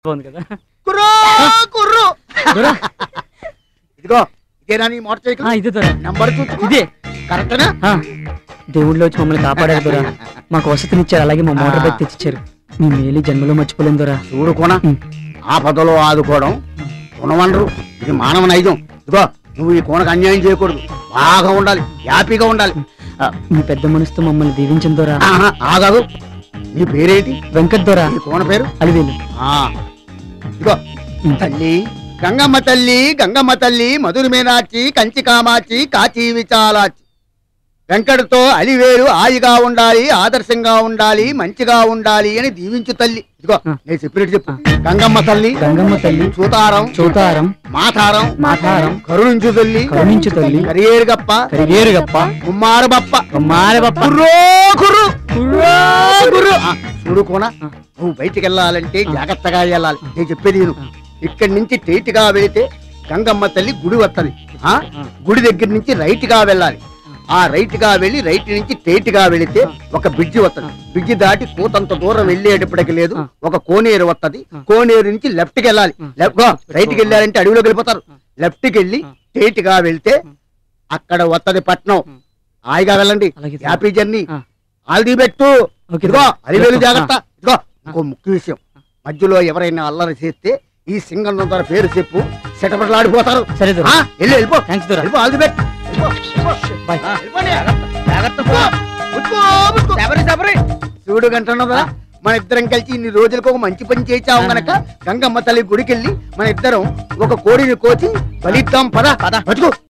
బాగుంది కదా. కుర్రో కుర్రు ఇదిగో ఇదేనా నీ మోటార్ సైకిల్? ఇదే దొరా నంబర్ చూసుకో. ఇదే కరెక్టేనా? దేవుళ్ళు వచ్చి మమ్మల్ని కాపాడారు దొరా. మాకు వసతినిచ్చారు, అలాగే మా మోటార్ బైక్ తెచ్చిచ్చారు. మీ మేలు జన్మలో మర్చిపోలేం దొరా. చూడు కోన ఆపదలో ఆదుకోవడం గుణవనరు, ఇది మానవ నైజం. ఇదిగో నువ్వు ఈ కోనకు అన్యాయం చేయకూడదు, బాగా ఉండాలి, హ్యాపీగా ఉండాలి. మీ పెద్ద మనసుతో మమ్మల్ని దీవించం దొరా. ఆగాదు, నీ పేరేంటి? వెంకట్ దొరా. ఈ కోన పేరు అలివేలు. ఇదిగో తల్లి గంగమ్మ తల్లి, గంగమ్మ తల్లి, మధుర మీనాచి, కంచి కామాచి, కాచి విచాలాచి. వెంకటతో అలివేలు హాయిగా ఉండాలి, ఆదర్శంగా ఉండాలి, మంచిగా ఉండాలి అని దీవించు తల్లి. ఇదిగో నేను చెప్పినట్టు చెప్పు. గంగమ్మ తల్లి, గంగమ్మ తల్లి, చూతారం చూతారం, మాతారం, మాతారం, కరుణించు తల్లి, కరుణించు తల్లి, కరియేరు గప్ప, కరివేరు గప్ప, ముమ్మారు బప్ప, కుమ్మార బప్ప, కుర్రో కుర్రు కుర్రు. చూడు కోన, నువ్వు బయటికి వెళ్ళాలంటే జాగ్రత్తగా వెళ్ళాలి. నేను చెప్పేది నేను ఇక్కడి నుంచి స్ట్రైట్ గా వెళితే గంగమ్మ తల్లి గుడి వస్తది. గుడి దగ్గర నుంచి రైట్ గా వెళ్ళాలి. ఆ రైట్ గా వెళ్ళి రైట్ నుంచి స్ట్రైట్ గా వెళితే ఒక బ్రిడ్జి వస్తది. బ్రిడ్జి దాటి కూతంత దూరం వెళ్ళేటప్పటికి లేదు, ఒక కోనేరు వస్తది. కోనేరు నుంచి లెఫ్ట్ కి వెళ్ళాలి. రైట్ కి వెళ్ళాలంటే అడవిలోకి వెళ్ళిపోతారు. లెఫ్ట్ కి వెళ్ళి స్ట్రైట్ గా వెళ్తే అక్కడ వస్తది పట్నం. హాయిగా వెళ్ళండి, happy journey, all the best. ఇదిగో అలివేలు జాగ్రత్త. ఇదిగో ఇంకో ముఖ్య విషయం, మధ్యలో ఎవరైనా అల్లరి చేస్తే ఈ సింగం ద్వారా పేరు చెప్పు, సెటపట్లాడిపోతారు. సరే దొరా. వెళ్ళిపో. థ్యాంక్స్ దొరా. All the best. చూడు గంటన్నదా, మన ఇద్దరం కలిసి ఇన్ని రోజులకు ఒక మంచి పని చేసావు గనక గంగమ్మ తల్లి గుడికెళ్ళి మన ఇద్దరం ఒక కోడిని కోచి బలిద్దాం. పద పద.